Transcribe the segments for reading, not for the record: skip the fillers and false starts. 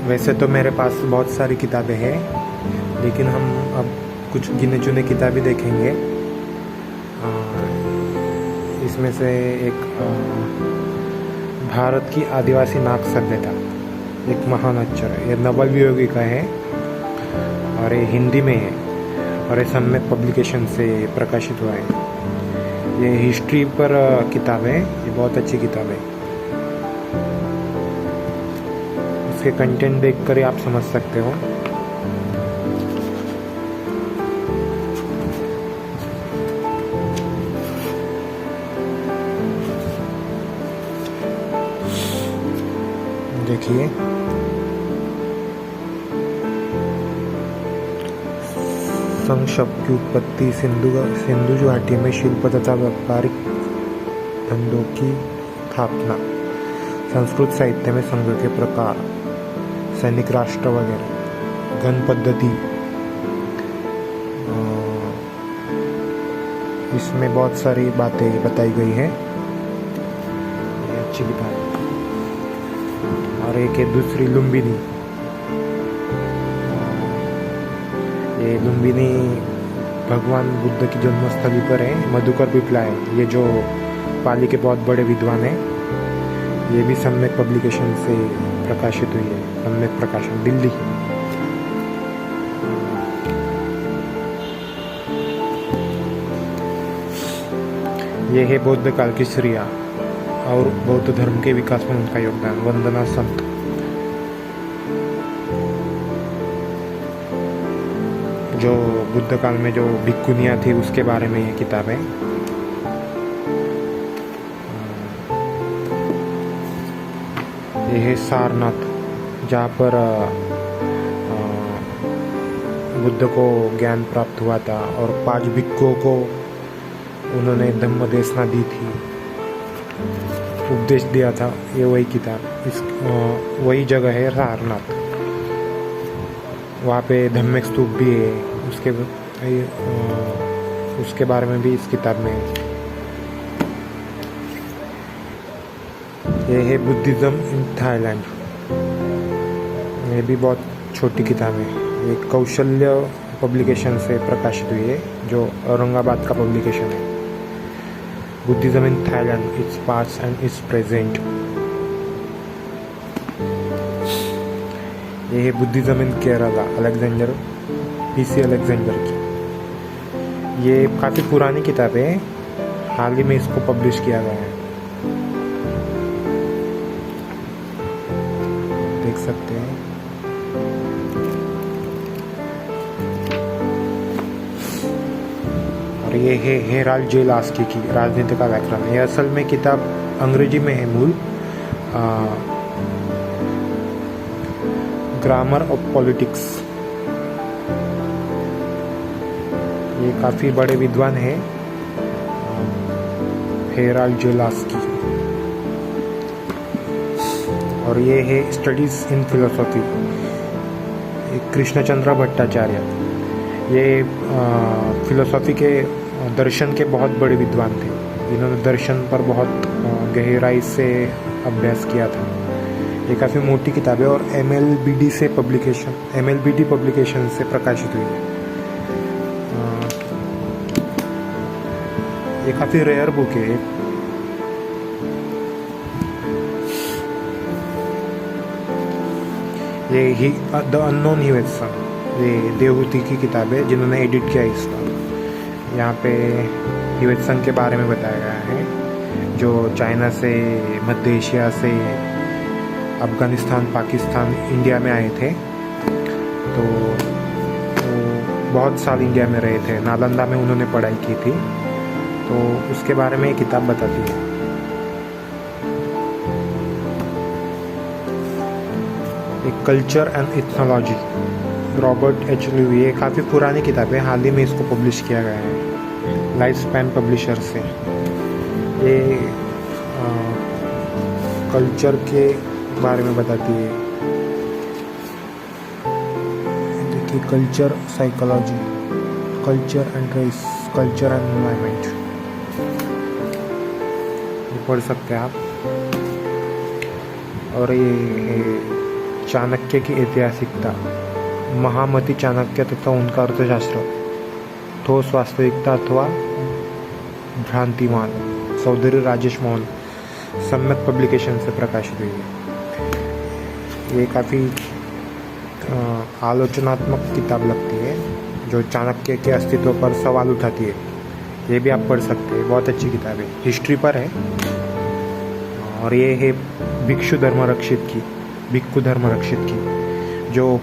वैसे तो मेरे पास बहुत सारी किताबें हैं, लेकिन हम अब कुछ गिने चुने किताबें देखेंगे। इसमें से एक भारत की आदिवासी नाग सभ्यता, एक महान अक्षर है। ये नवल का है और ये हिंदी में है और ये सम्यक पब्लिकेशन से प्रकाशित हुआ है। ये हिस्ट्री पर किताब है, ये बहुत अच्छी किताब है। इसके कंटेंट देखकर आप समझ सकते हो। देखिए, संघ शब्द की उत्पत्ति सिंधु घाटी में शिल्प तथा व्यापारिक धंधों की स्थापना, संस्कृत साहित्य में संघ के प्रकार, सैनिक राष्ट्र वगैरह, घन पद्धति, इसमें बहुत सारी बातें बताई गई हैं। ये अच्छी किताब है। और एक है दूसरी लुम्बिनी। ये लुम्बिनी भगवान बुद्ध की जन्मस्थली पर है, मधुकर पिपला है। ये जो पाली के बहुत बड़े विद्वान हैं। ये भी सम्यक पब्लिकेशन से प्रकाशित हुई है, सम्यक प्रकाशन, दिल्ली। ये है बौद्ध काल की श्रेया और बौद्ध धर्म के विकास में उनका योगदान, वंदना संत। जो बुद्ध काल में जो भिक्खुनियाँ थी उसके बारे में ये किताब है। ये है सारनाथ, जहाँ पर बुद्ध को ज्ञान प्राप्त हुआ था और 5 भिक्षुओं को उन्होंने धम्म देशना दी थी, उपदेश दिया था। ये वही किताब, वही जगह है सारनाथ। वहाँ पे धम्मिक स्तूप भी है, उसके बारे में भी इस किताब में है। ये है बुद्धिज्म इन थाईलैंड। ये भी बहुत छोटी किताब है। ये कौशल्य पब्लिकेशन से प्रकाशित हुई है, जो औरंगाबाद का पब्लिकेशन है। Buddhism in Thailand, its past and it's present. ये है बुद्धिज्म इन केरला, अलेक्जेंडर, पीसी अलेक्जेंडर की। ये काफ़ी पुरानी किताब है, हाल ही में इसको पब्लिश किया गया है, देख सकते हैं। और ये है हेराल्ड जे लास्की की राजनीति का व्याकरण। ये असल में किताब अंग्रेजी में है, मूल ग्रामर ऑफ पॉलिटिक्स। ये काफ़ी बड़े विद्वान हैं, हेराल्ड जे लास्की। और ये है studies in philosophy, Krishnachandra Bhattacharya. ये फिलोसॉफी के दर्शन के बहुत बड़े विद्वान थे, जिन्होंने दर्शन पर बहुत गहराई से अभ्यास किया था। ये काफ़ी मोटी किताब है और MLBD पब्लिकेशन से प्रकाशित हुई है। ये काफ़ी रेयर बुक है। ये ही द अननोन ह्यूएत्सन, ये देवहूति की किताब है, जिन्होंने एडिट किया इसका। यहाँ पे ह्यूएत्सन के बारे में बताया गया है, जो चाइना से, मध्य एशिया से, अफ़गानिस्तान, पाकिस्तान, इंडिया में आए थे। तो बहुत साल इंडिया में रहे थे, नालंदा में उन्होंने पढ़ाई की थी। तो उसके बारे में ये किताब बताती है। एक culture and ethnology, Robert H Louie. ये काफ़ी पुरानी किताब है, हाल ही में इसको पब्लिश किया गया है, लाइफ स्पैन पब्लिशर से। ये कल्चर के बारे में बताती है। देखिए, culture psychology, culture and race, culture and environment, ये पढ़ सकते हैं आप। और ये चाणक्य की ऐतिहासिकता, महामती चाणक्य तथा उनका अर्थशास्त्र, ठोस वास्तविकता अथवा भ्रांतिमान, चौधरी राजेश मोहन, सम्यक पब्लिकेशन से प्रकाशित हुई है। ये काफ़ी आलोचनात्मक किताब लगती है जो चाणक्य के अस्तित्व पर सवाल उठाती है। ये भी आप पढ़ सकते हैं, बहुत अच्छी किताब है, हिस्ट्री पर है। और ये है भिक्षु धर्म रक्षित की जो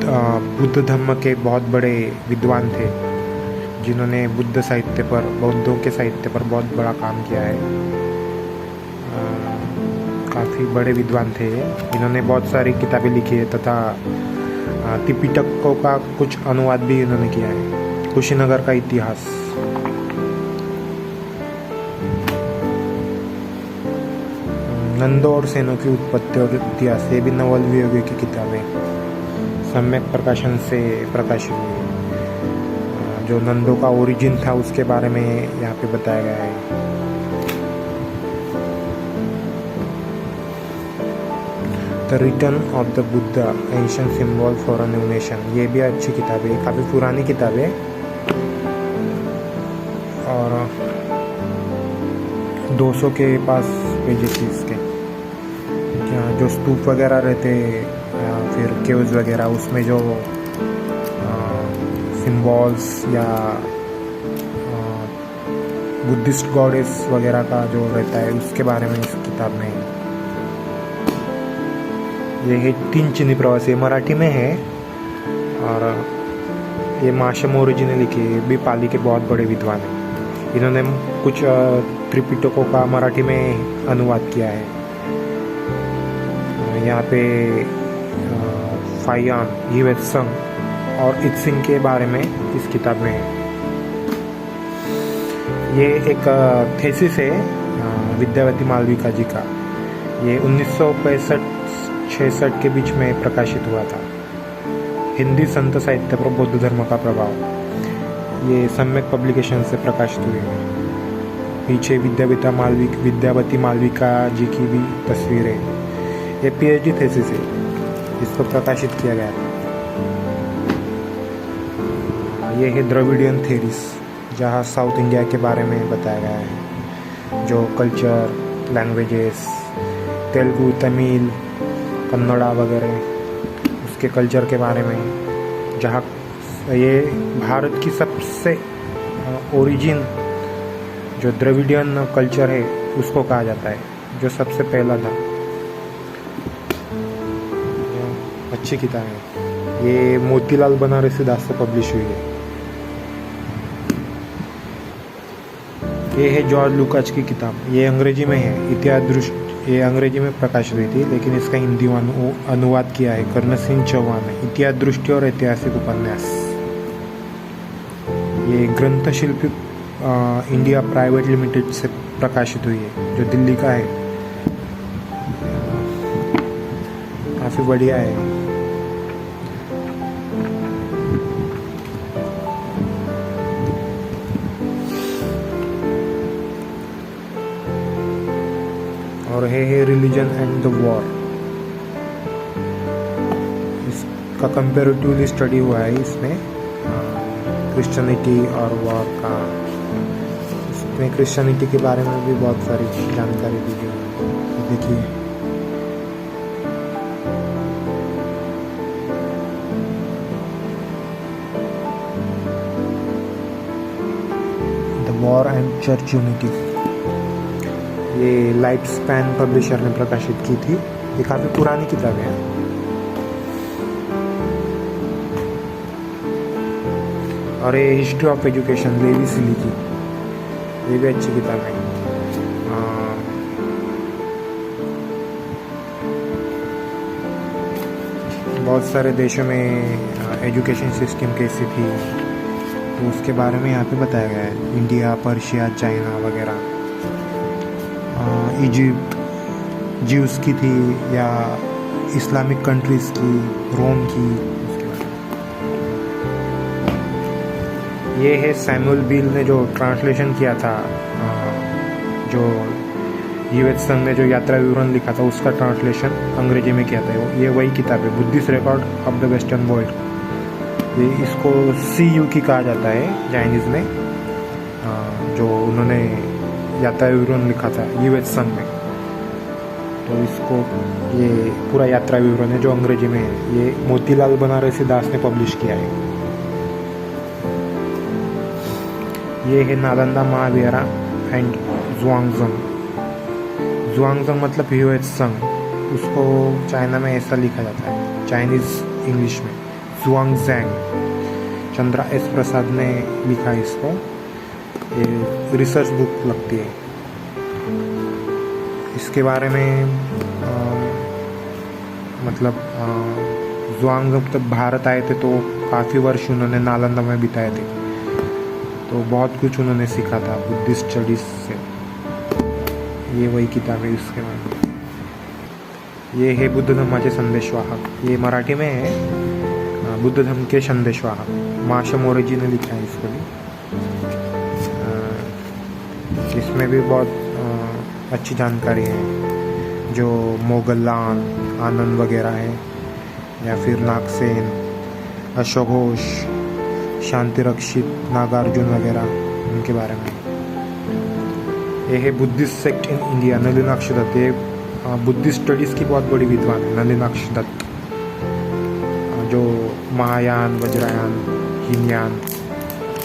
बुद्ध धर्म के बहुत बड़े विद्वान थे, जिन्होंने बुद्ध साहित्य पर, बौद्धों के साहित्य पर बहुत बड़ा काम किया है। काफ़ी बड़े विद्वान थे इन्होंने बहुत सारी किताबें लिखी है तथा त्रिपिटकों का कुछ अनुवाद भी इन्होंने किया है। कुशीनगर का इतिहास, नंदों और सेनों की उत्पत्ति और इतिहास, ये भी नवल वियोगी की किताब है, सम्यक प्रकाशन से प्रकाशित हुई है। जो नंदों का ओरिजिन था उसके बारे में यहाँ पे बताया गया है। The return of the Buddha, ancient symbol for a new nation, ये भी अच्छी किताब है, काफ़ी पुरानी किताब है। और 200 के पास पेजेस इसके। जो स्तूप वगैरह रहते फिर केव्स वगैरह, उसमें जो सिंबल्स या बुद्धिस्ट गॉडेस वगैरह का जो रहता है उसके बारे में इस किताब में। ये है 3 चीनी प्रवासी, मराठी में है। और ये माशम ओरिजिन ने लिखी है, भी पाली के बहुत बड़े विद्वान हैं। इन्होंने कुछ त्रिपिटकों का मराठी में अनुवाद किया है। यहाँ पे फाइयान, हिवेत्संग और इत्सिंग के बारे में इस किताब में है। ये एक थेसिस है विद्यावती मालविका जी का। ये 1965-66 के बीच में प्रकाशित हुआ था। हिंदी संत साहित्य पर बौद्ध धर्म का प्रभाव, ये सम्यक पब्लिकेशन से प्रकाशित हुई है। पीछे विद्यावती मालविका जी की भी तस्वीर है। ये पीएचडी थेसिस है, इसको प्रकाशित किया गया था। ये है द्रविडियन थेरीज, जहाँ साउथ इंडिया के बारे में बताया गया है, जो कल्चर, लैंग्वेजेस, तेलुगु, तमिल, कन्नड़ा वगैरह, उसके कल्चर के बारे में। जहाँ ये भारत की सबसे ओरिजिन जो द्रविडियन कल्चर है उसको कहा जाता है, जो सबसे पहला था। अच्छी किताब है, ये मोतीलाल बनारसी दास से पब्लिश हुई है। ये है जॉर्ज लुकाच की किताब, ये अंग्रेजी में है, इतिहास दृष्टि, ये अंग्रेजी में प्रकाशित हुई थी, लेकिन इसका हिंदी अनुवाद किया है कर्ण सिंह चौहान ने। इतिहास दृष्टि और ऐतिहासिक उपन्यास, ये ग्रंथशिल्पी इंडिया प्राइवेट लिमिटेड से प्रकाशित हुई है, जो दिल्ली का है। काफ़ी बढ़िया है। और है रिलीजन एंड द वॉर, इसका कंपेरेटिवली स्टडी हुआ है इसमें, क्रिश्चियनिटी और वॉर का। इसमें क्रिश्चियनिटी के बारे में भी बहुत सारी जानकारी दी गई है, देखिए। The war and church unity, ये लाइफ स्पैन पब्लिशर ने प्रकाशित की थी। ये काफ़ी पुरानी किताब है। और ये हिस्ट्री ऑफ एजुकेशन, लेवी सिली की, ये भी अच्छी किताब है। बहुत सारे देशों में एजुकेशन सिस्टम कैसी थी तो उसके बारे में यहाँ पे बताया गया है। इंडिया, पर्शिया, चाइना वगैरह, इजिप्ट ज्यूस की थी या इस्लामिक कंट्रीज़ की, रोम की, उसके बारे में। ये है सैमुअल बील ने जो ट्रांसलेशन किया था, जो ह्यूएत्सन ने जो यात्रा विवरण लिखा था उसका ट्रांसलेशन अंग्रेजी में किया था। ये वही किताब है, Buddhist record of the western world. ये इसको CUK कहा जाता है चाइनीज़ में, जो उन्होंने यात्रा विवरण लिखा था ह्यूएत्सन में। तो इसको ये पूरा यात्रा विवरण है जो अंग्रेजी में है, ये मोतीलाल बनारसी दास ने पब्लिश किया है। ये है नालंदा महावीरा एंड ज़ुआंगज़ंग। ज़ुआंगज़ंग मतलब ह्यूएत्सन, उसको चाइना में ऐसा लिखा जाता है, चाइनीज़ इंग्लिश में ज़ुआंगज़ैंग। चंद्रा S प्रसाद ने लिखा इसको, ये रिसर्च बुक लगती है। इसके बारे में मतलब ज़ुआंगज़ंग जब भारत आए थे तो काफ़ी वर्ष उन्होंने नालंदा में बिताए थे, तो बहुत कुछ उन्होंने सीखा था बुद्धिस्ट स्टडीज़ से। ये वही किताब है इसके बारे में। ये है बुद्ध धम्माचे संदेशवाहक, ये मराठी में है, बुद्ध धम्म के संदेशवाहक। माशा मोरेजी ने लिखा है इसको भी। इसमें भी बहुत अच्छी जानकारी है, जो मोगलान आनंद वगैरह है, या फिर नागसेन, अशोक घोष, शांति रक्षित, नागार्जुन वगैरह, उनके बारे में। ये है Buddhist sect in India, Nalinaksha Dutt. ये बुद्धिस्ट स्टडीज़ की बहुत बड़ी विद्वान है नलिनाक्ष दत्त, जो महायान, वज्रयान, हीनयान,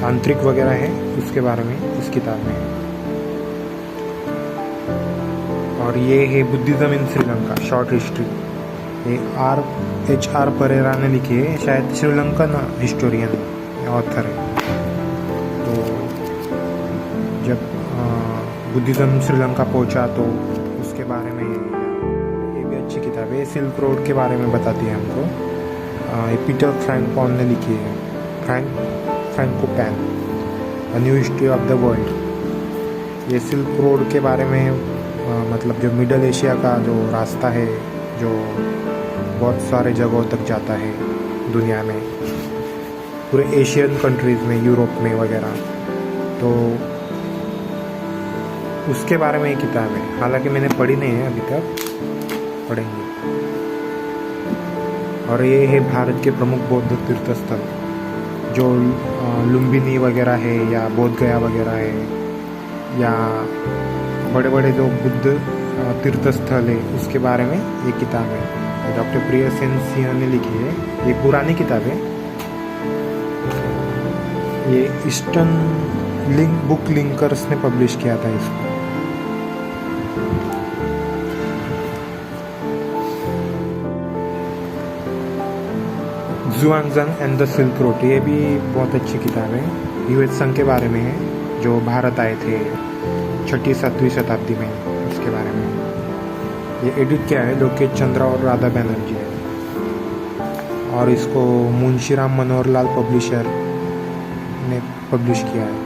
तांत्रिक वगैरह है, उसके बारे में इस किताब में है। और ये है बुद्धिज़्म इन श्रीलंका, शॉर्ट हिस्ट्री। ये R.H.R. परेरा ने लिखी है, शायद श्रीलंकन हिस्टोरियन ऑथर है। तो जब बुद्धिज़्म श्रीलंका पहुंचा तो उसके बारे में ये भी अच्छी किताब है। सिल्क रोड के बारे में बताती है हमको। ये पीटर फ्रैंकपॉन ने लिखी है, Frankopan, a new history of the world. ये सिल्क रोड के बारे में मतलब जो मिडल एशिया का जो रास्ता है, जो बहुत सारे जगहों तक जाता है दुनिया में, पूरे एशियन कंट्रीज़ में, यूरोप में वगैरह, तो उसके बारे में एक किताब है। हालांकि मैंने पढ़ी नहीं है अभी तक, पढ़ेंगे। और ये है भारत के प्रमुख बौद्ध तीर्थ स्थल, जो लुम्बिनी वगैरह है, या बोध गया वगैरह है, या बड़े बड़े जो बुद्ध तीर्थ स्थल है, उसके बारे में ये किताब है। डॉक्टर प्रियसेन सिंह ने लिखी है, ये पुरानी किताब है। ये ईस्टर्न बुक लिंकर्स ने पब्लिश किया था इसको। ज़ुआंगज़ंग एंड द सिल्क रोड, ये भी बहुत अच्छी किताब है। ह्यूएत्सन के बारे में है, जो भारत आए थे 6वीं-7वीं शताब्दी में, उसके बारे में। ये एडिट किया है लोकेश चंद्रा और राधा बैनर्जी है, और इसको मुंशीराम मनोहर लाल पब्लिशर ने पब्लिश किया है।